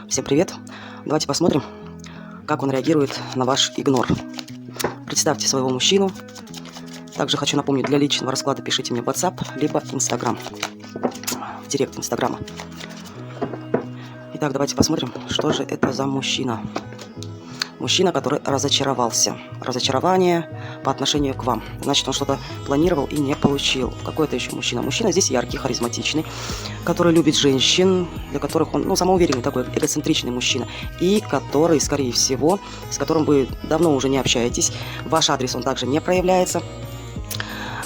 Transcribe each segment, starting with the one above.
Всем привет! Давайте посмотрим, как он реагирует на ваш игнор. Представьте своего мужчину. Также хочу напомнить, для личного расклада пишите мне в WhatsApp, либо Instagram, в директ Инстаграма. Итак, давайте посмотрим, что же это за мужчина. Мужчина, который разочаровался. Разочарование по отношению к вам. Значит, он что-то планировал и не получил. Какой это еще мужчина? Мужчина здесь яркий, харизматичный, который любит женщин, для которых он, самоуверенный такой, эгоцентричный мужчина. И который, скорее всего, с которым вы давно уже не общаетесь. Ваш адрес он также не проявляется.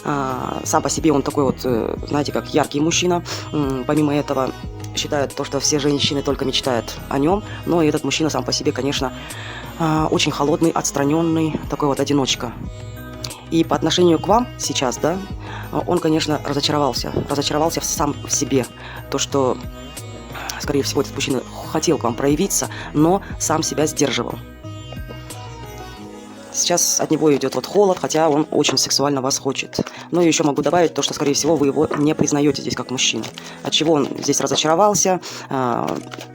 Сам по себе он такой вот, знаете, как яркий мужчина. Помимо этого, считает то, что все женщины только мечтают о нем. Но и этот мужчина сам по себе, конечно, очень холодный, отстраненный, такой вот одиночка. И по отношению к вам сейчас, да, он, конечно, разочаровался сам в себе. То, что, скорее всего, этот мужчина хотел к вам проявиться, но сам себя сдерживал. Сейчас от него идет вот холод, хотя он очень сексуально вас хочет. Ну и еще могу добавить то, что, скорее всего, вы его не признаете здесь как мужчина. Отчего он здесь разочаровался,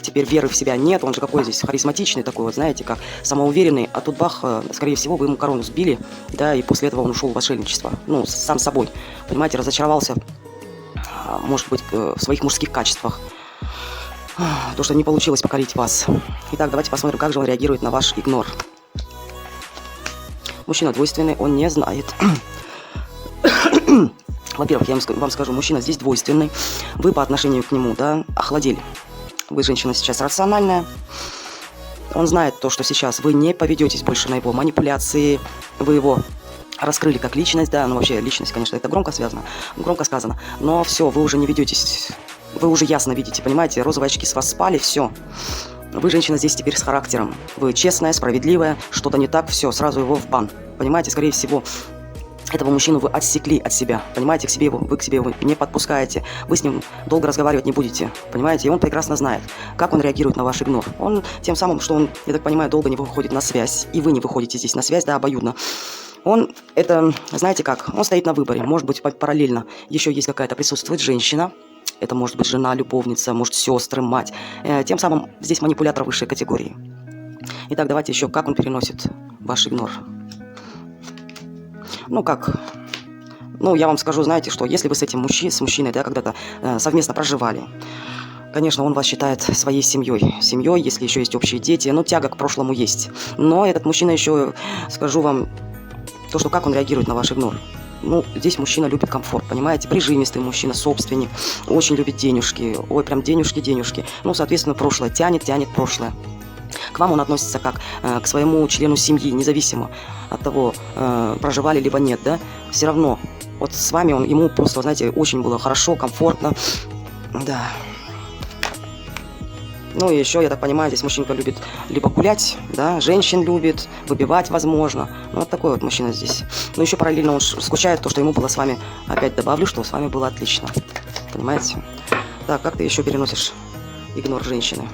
теперь веры в себя нет, он же какой здесь харизматичный такой, вот знаете, как самоуверенный. А тут бах, скорее всего, вы ему корону сбили, да, и после этого он ушел в отшельничество. Ну, сам собой, понимаете, разочаровался, может быть, в своих мужских качествах. То, что не получилось покорить вас. Итак, давайте посмотрим, как же он реагирует на ваш игнор. Мужчина двойственный, он не знает. Во-первых, я вам скажу, мужчина здесь двойственный. Вы по отношению к нему, да, охладили. Вы женщина сейчас рациональная. Он знает то, что сейчас вы не поведетесь больше на его манипуляции. Вы его раскрыли как личность, да, ну вообще личность, конечно, это громко сказано. Но все, вы уже не ведетесь. Вы уже ясно видите, понимаете, розовые очки с вас спали, все. Вы женщина здесь теперь с характером. Вы честная, справедливая, что-то не так, все, сразу его в бан. Понимаете, скорее всего, этого мужчину вы отсекли от себя. Понимаете, вы к себе его не подпускаете. Вы с ним долго разговаривать не будете. Понимаете, и он прекрасно знает, как он реагирует на ваш игнор. Он тем самым, что он, я так понимаю, долго не выходит на связь. И вы не выходите здесь на связь, да, обоюдно. Он, это, знаете как, он стоит на выборе. Может быть, параллельно еще есть какая-то присутствует женщина. Это может быть жена, любовница, может, сестры, мать. Тем самым здесь манипулятор высшей категории. Итак, давайте еще, как он переносит ваш игнор. Ну, как? Ну, я вам скажу, знаете, что если вы с этим мужчиной, да, когда-то совместно проживали, конечно, он вас считает своей семьей. Семьей, если еще есть общие дети, ну, тяга к прошлому есть. Но этот мужчина еще, скажу вам, то, что как он реагирует на ваш игнор. Ну, здесь мужчина любит комфорт, понимаете? Прижимистый мужчина, собственник, очень любит денежки. Ой, прям денежки. Ну, соответственно, прошлое тянет прошлое. К вам он относится как к своему члену семьи, независимо от того, проживали либо нет, да? Все равно, вот с вами ему просто, знаете, очень было хорошо, комфортно, да. Ну и еще, я так понимаю, здесь мужчинка любит либо гулять, да, женщин любит, выбивать возможно. Ну, вот такой вот мужчина здесь. Но еще параллельно он скучает то, что ему было с вами, опять добавлю, что с вами было отлично. Понимаете? Так, как ты еще переносишь игнор женщины?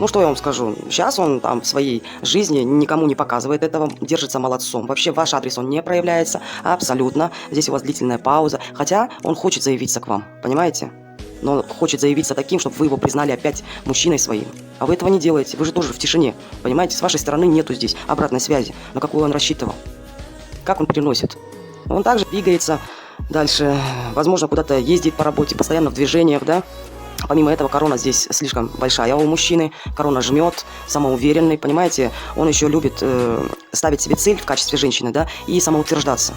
Ну, что я вам скажу? Сейчас он там в своей жизни никому не показывает этого, держится молодцом. Вообще, ваш адрес он не проявляется абсолютно. Здесь у вас длительная пауза. Хотя он хочет заявиться к вам, понимаете? Но он хочет заявиться таким, чтобы вы его признали опять мужчиной своим. А вы этого не делаете, вы же тоже в тишине. Понимаете, с вашей стороны нету здесь обратной связи, на какую он рассчитывал. Как он переносит? Он также двигается дальше, возможно, куда-то ездит по работе, постоянно в движениях, да? Помимо этого, корона здесь слишком большая у мужчины, корона жмет, самоуверенный, понимаете? Он еще любит ставить себе цель в качестве женщины, да, и самоутверждаться.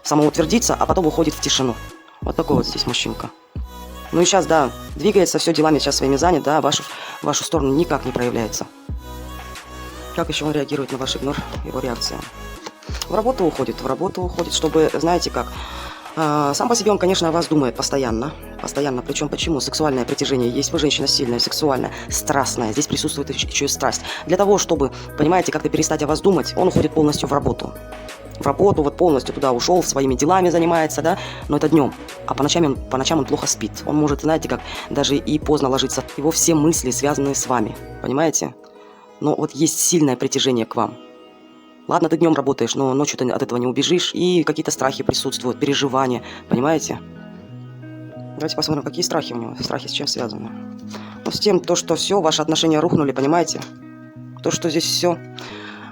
Самоутвердиться, а потом уходит в тишину. Вот такой вот здесь мужчинка. Ну и сейчас, да, двигается, все делами сейчас своими занят, да, в вашу сторону никак не проявляется. Как еще он реагирует на ваш игнор, его реакция? В работу уходит, чтобы, знаете как, сам по себе он, конечно, о вас думает постоянно, причем почему? Сексуальное притяжение есть, вы женщина сильная, сексуальная, страстная, здесь присутствует еще и страсть. Для того, чтобы, понимаете, как-то перестать о вас думать, он уходит полностью в работу, вот полностью туда ушел, своими делами занимается, да, но это днем, а по ночам он плохо спит, он может, знаете, как даже и поздно ложиться, его все мысли связаны с вами, понимаете, но вот есть сильное притяжение к вам. Ладно, ты днем работаешь, но ночью ты от этого не убежишь, и какие-то страхи присутствуют, переживания, понимаете? Давайте посмотрим, какие страхи у него, страхи с чем связаны. Но с тем, то, что все, ваши отношения рухнули, понимаете? То, что здесь все,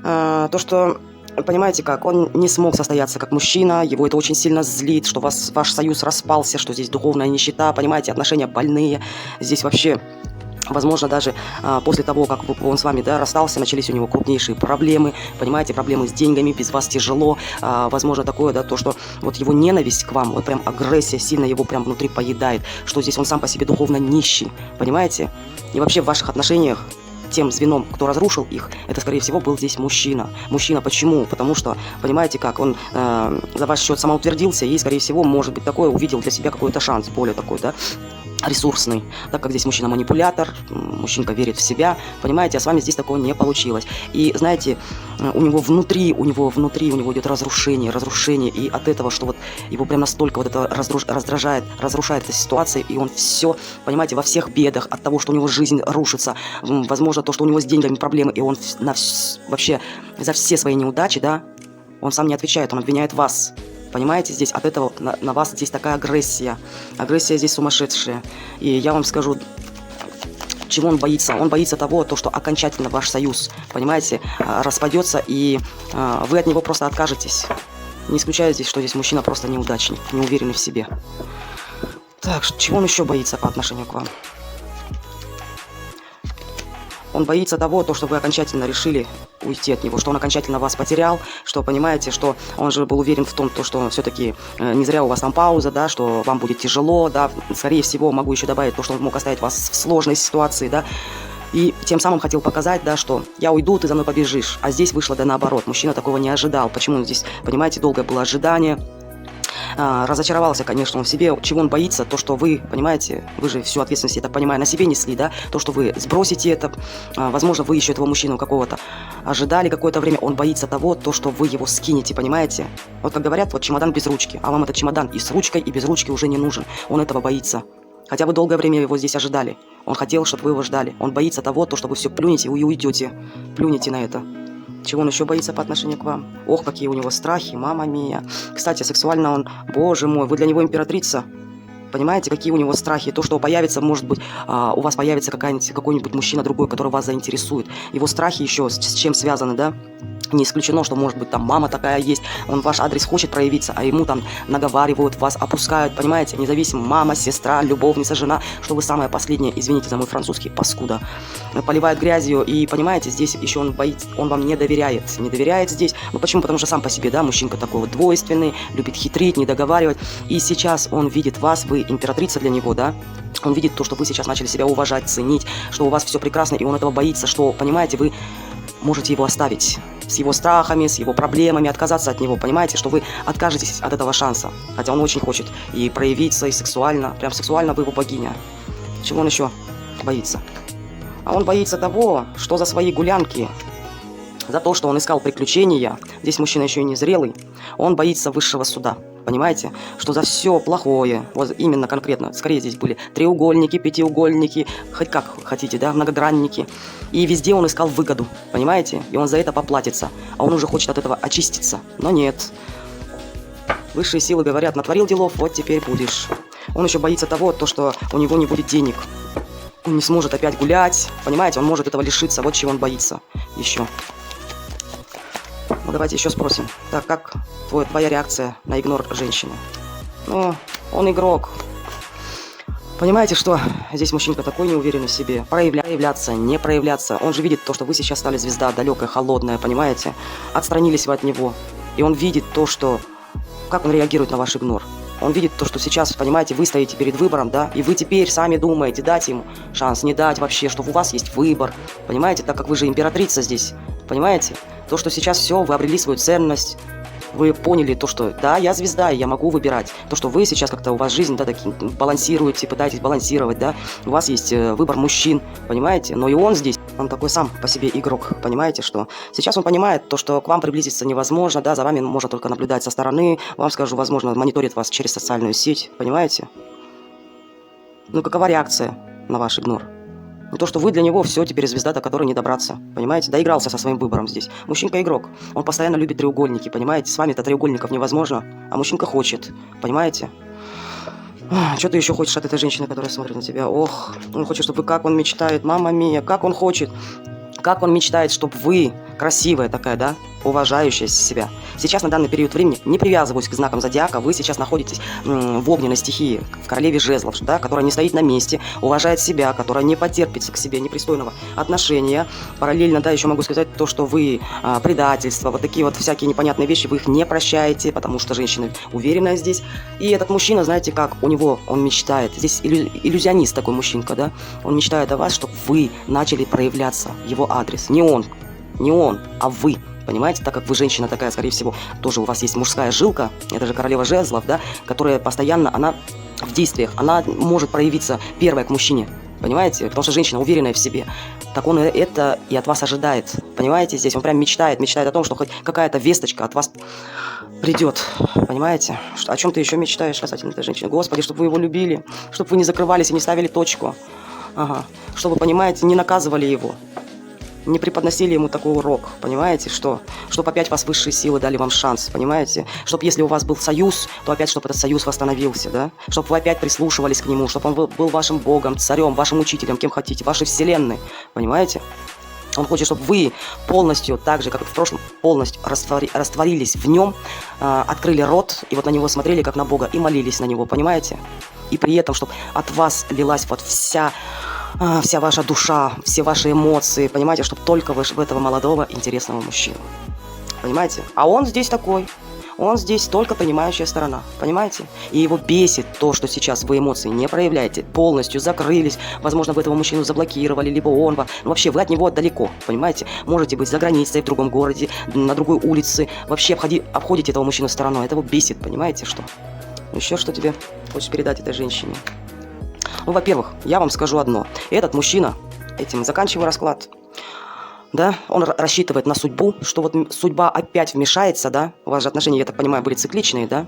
то, что, понимаете как, он не смог состояться как мужчина, его это очень сильно злит, что ваш союз распался, что здесь духовная нищета, понимаете, отношения больные, здесь вообще... Возможно, даже после того, как он с вами, да, расстался, начались у него крупнейшие проблемы, понимаете, проблемы с деньгами, без вас тяжело. Возможно, такое, да, то, что вот его ненависть к вам, вот прям агрессия сильно его прям внутри поедает, что здесь он сам по себе духовно нищий, понимаете? И вообще в ваших отношениях тем звеном, кто разрушил их, это, скорее всего, был здесь мужчина. Мужчина почему? Потому что, понимаете как, он за ваш счет самоутвердился и, скорее всего, может быть, такое, увидел для себя какой-то шанс, более такой, да, ресурсный, так как здесь мужчина манипулятор, мужчинка верит в себя, понимаете, а с вами здесь такого не получилось. И знаете, у него внутри идет разрушение, и от этого, что вот его прям настолько вот это разрушает эта ситуация, и он все, понимаете, во всех бедах, от того, что у него жизнь рушится, возможно, то, что у него с деньгами проблемы, и он вообще за все свои неудачи, да, он сам не отвечает, он обвиняет вас. Понимаете, здесь от этого на вас здесь такая агрессия. Агрессия здесь сумасшедшая. И я вам скажу, чего он боится. Он боится того, что окончательно ваш союз, понимаете, распадется, и вы от него просто откажетесь. Не исключаю здесь, что здесь мужчина просто неудачник, неуверенный в себе. Так, чего он еще боится по отношению к вам? Он боится того, что вы окончательно решили уйти от него, что он окончательно вас потерял, что, понимаете, что он же был уверен в том, что все-таки не зря у вас там пауза, да, что вам будет тяжело, да, скорее всего, могу еще добавить то, что он мог оставить вас в сложной ситуации, да, и тем самым хотел показать, да, что я уйду, ты за мной побежишь, а здесь вышло да наоборот, мужчина такого не ожидал, почему здесь, понимаете, долгое было ожидание. Разочаровался, конечно, он в себе. Чего он боится? То, что вы, понимаете, вы же всю ответственность, я так понимаю, на себе несли, да? То, что вы сбросите это. Возможно, вы еще этого мужчину какого-то ожидали какое-то время. Он боится того, что вы его скинете, понимаете? Вот как говорят, вот чемодан без ручки. А вам этот чемодан и с ручкой, и без ручки уже не нужен. Он этого боится. Хотя вы долгое время его здесь ожидали. Он хотел, чтобы вы его ждали. Он боится того, что вы все плюнете и уйдете. Плюнете на это. Чего он еще боится по отношению к вам? Ох, какие у него страхи, мама мия. Кстати, сексуально он, боже мой, вы для него императрица. Понимаете, какие у него страхи? То, что появится, может быть, у вас появится какой-нибудь мужчина другой, который вас заинтересует. Его страхи еще с чем связаны, да? Не исключено, что, может быть, там мама такая есть, он ваш адрес хочет проявиться, а ему там наговаривают, вас опускают, понимаете, независимо, мама, сестра, любовница, жена, что вы самое последнее, извините за мой французский, паскуда, поливает грязью, и, понимаете, здесь еще он боится, он вам не доверяет здесь, ну почему, потому что сам по себе, да, мужчинка такой вот двойственный, любит хитрить, не договаривать, и сейчас он видит вас, вы императрица для него, да, он видит то, что вы сейчас начали себя уважать, ценить, что у вас все прекрасно, и он этого боится, что, понимаете, вы можете его оставить с его страхами, с его проблемами, отказаться от него, понимаете, что вы откажетесь от этого шанса, хотя он очень хочет и проявиться, и сексуально, прям сексуально вы его богиня. Чего он еще боится? А он боится того, что за свои гулянки, за то, что он искал приключения, здесь мужчина еще и не зрелый, он боится высшего суда. Понимаете, что за все плохое, вот именно конкретно, скорее здесь были треугольники, пятиугольники, хоть как хотите, да, многогранники. И везде он искал выгоду, понимаете, и он за это поплатится. А он уже хочет от этого очиститься, но нет. Высшие силы говорят, натворил делов, вот теперь будешь. Он еще боится того, что у него не будет денег. Он не сможет опять гулять, понимаете, он может этого лишиться, вот чего он боится еще. Ну, давайте еще спросим. Так, как твоя реакция на игнор женщины? Ну, он игрок. Понимаете, что здесь мужчинка такой неуверенный в себе. Проявляться, не проявляться. Он же видит то, что вы сейчас стали звезда далекая, холодная, понимаете? Отстранились вы от него. И он видит то, что... Как он реагирует на ваш игнор. Он видит то, что сейчас, понимаете, вы стоите перед выбором, да? И вы теперь сами думаете, дать ему шанс, не дать вообще, что у вас есть выбор. Понимаете, так как вы же императрица здесь. Понимаете? То, что сейчас все, вы обрели свою ценность, вы поняли то, что да, я звезда, и я могу выбирать. То, что вы сейчас как-то, у вас жизнь, да, такие, балансируете, пытаетесь балансировать, да, у вас есть выбор мужчин, понимаете, но и он здесь, он такой сам по себе игрок, понимаете, что сейчас он понимает то, что к вам приблизиться невозможно, да, за вами можно только наблюдать со стороны, вам скажу, возможно, мониторит вас через социальную сеть, понимаете? Ну, какова реакция на ваш игнор? Ну, то, что вы для него все, теперь звезда, до которой не добраться. Понимаете? Доигрался со своим выбором здесь. Мужчинка игрок. Он постоянно любит треугольники, понимаете? С вами-то треугольников невозможно, а мужчинка хочет. Понимаете? Что ты еще хочешь от этой женщины, которая смотрит на тебя? Ох, он хочет, чтобы вы, как он мечтает, мама мия, как он хочет. Как он мечтает, чтобы вы, красивая такая, да, уважающая себя. Сейчас, на данный период времени, не привязываясь к знакам зодиака, вы сейчас находитесь в огненной стихии, в королеве жезлов, да, которая не стоит на месте, уважает себя, которая не потерпится к себе непристойного отношения. Параллельно, да, еще могу сказать то, что вы предательство, вот такие вот всякие непонятные вещи, вы их не прощаете, потому что женщина уверенная здесь. И этот мужчина, знаете как, у него, он мечтает, здесь иллюзионист такой мужчинка, да, он мечтает о вас, чтобы вы начали проявляться, его адрес. Не он, а вы. Понимаете, так как вы женщина такая, скорее всего, тоже у вас есть мужская жилка, это же королева жезлов, да, которая постоянно, она в действиях, она может проявиться первая к мужчине, понимаете, потому что женщина уверенная в себе, так он это и от вас ожидает, понимаете, здесь он прям мечтает о том, что хоть какая-то весточка от вас придет, понимаете, о чем ты еще мечтаешь касательно этой женщины, Господи, чтобы вы его любили, чтобы вы не закрывались и не ставили точку, ага, чтобы, понимаете, не наказывали его, не преподносили ему такой урок, понимаете, что? Чтобы опять вас высшие силы дали вам шанс, понимаете? Чтобы если у вас был союз, то опять, чтобы этот союз восстановился, да? Чтобы вы опять прислушивались к нему, чтобы он был вашим богом, царем, вашим учителем, кем хотите, вашей вселенной, понимаете? Он хочет, чтобы вы полностью, так же, как и в прошлом, полностью растворились в нем, открыли рот, и вот на него смотрели, как на Бога, и молились на него, понимаете? И при этом, чтобы от вас лилась вот вся ваша душа, все ваши эмоции, понимаете, чтобы только вы в этого молодого, интересного мужчину. Понимаете? А он здесь такой. Он здесь только понимающая сторона. Понимаете? И его бесит то, что сейчас вы эмоции не проявляете, полностью закрылись. Возможно, вы этого мужчину заблокировали, либо он вам. Но вообще, вы от него далеко. Понимаете? Можете быть за границей, в другом городе, на другой улице. Вообще обходите этого мужчину стороной. Это его бесит. Понимаете, что? Еще что тебе хочешь передать этой женщине? Ну, во-первых, я вам скажу одно. Этот мужчина, этим заканчиваю расклад, да, он рассчитывает на судьбу, что вот судьба опять вмешается, да, у вас же отношения, я так понимаю, были цикличные, да,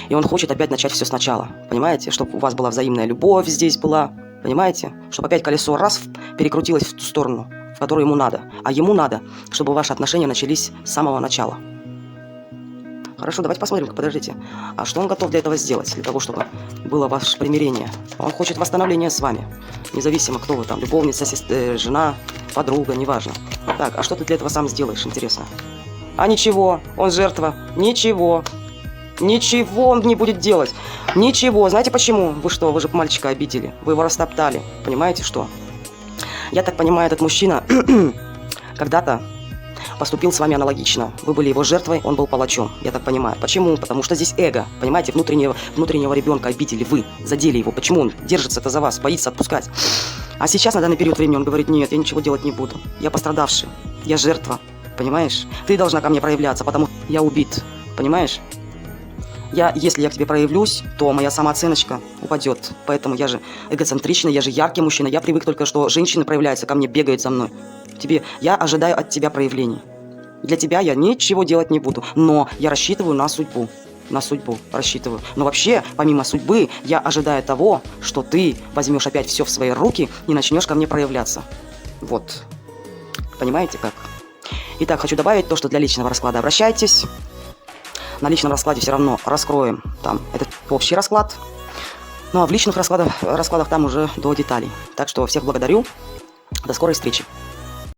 и он хочет опять начать все сначала, понимаете, чтобы у вас была взаимная любовь здесь была, понимаете, чтобы опять колесо раз перекрутилось в ту сторону, в которую ему надо, а ему надо, чтобы ваши отношения начались с самого начала. Хорошо, давайте посмотрим, подождите. А что он готов для этого сделать, для того, чтобы было ваше примирение? Он хочет восстановления с вами. Независимо, кто вы там, любовница, жена, подруга, неважно. Так, а что ты для этого сам сделаешь, интересно? А ничего, он жертва. Ничего. Ничего он не будет делать. Ничего. Знаете почему? Вы что, вы же мальчика обидели. Вы его растоптали. Понимаете, что? Я так понимаю, этот мужчина когда-то поступил с вами аналогично. Вы были его жертвой, он был палачом, я так понимаю. Почему? Потому что здесь эго, понимаете, внутреннего ребенка обидели вы, задели его. Почему он держится-то за вас, боится отпускать? А сейчас, на данный период времени, он говорит: нет, я ничего делать не буду. Я пострадавший, я жертва, понимаешь? Ты должна ко мне проявляться, потому что я убит, понимаешь? Если я к тебе проявлюсь, то моя самооценочка упадет. Поэтому я же эгоцентричный, я же яркий мужчина. Я привык только, что женщины проявляются ко мне, бегают за мной. Я ожидаю от тебя проявлений. Для тебя я ничего делать не буду. Но я рассчитываю на судьбу. На судьбу рассчитываю. Но вообще, помимо судьбы, я ожидаю того, что ты возьмешь опять все в свои руки и начнешь ко мне проявляться. Вот. Понимаете как? Итак, хочу добавить то, что для личного расклада обращайтесь. На личном раскладе все равно раскроем там этот общий расклад. Ну а в личных раскладах там уже до деталей. Так что всех благодарю. До скорой встречи.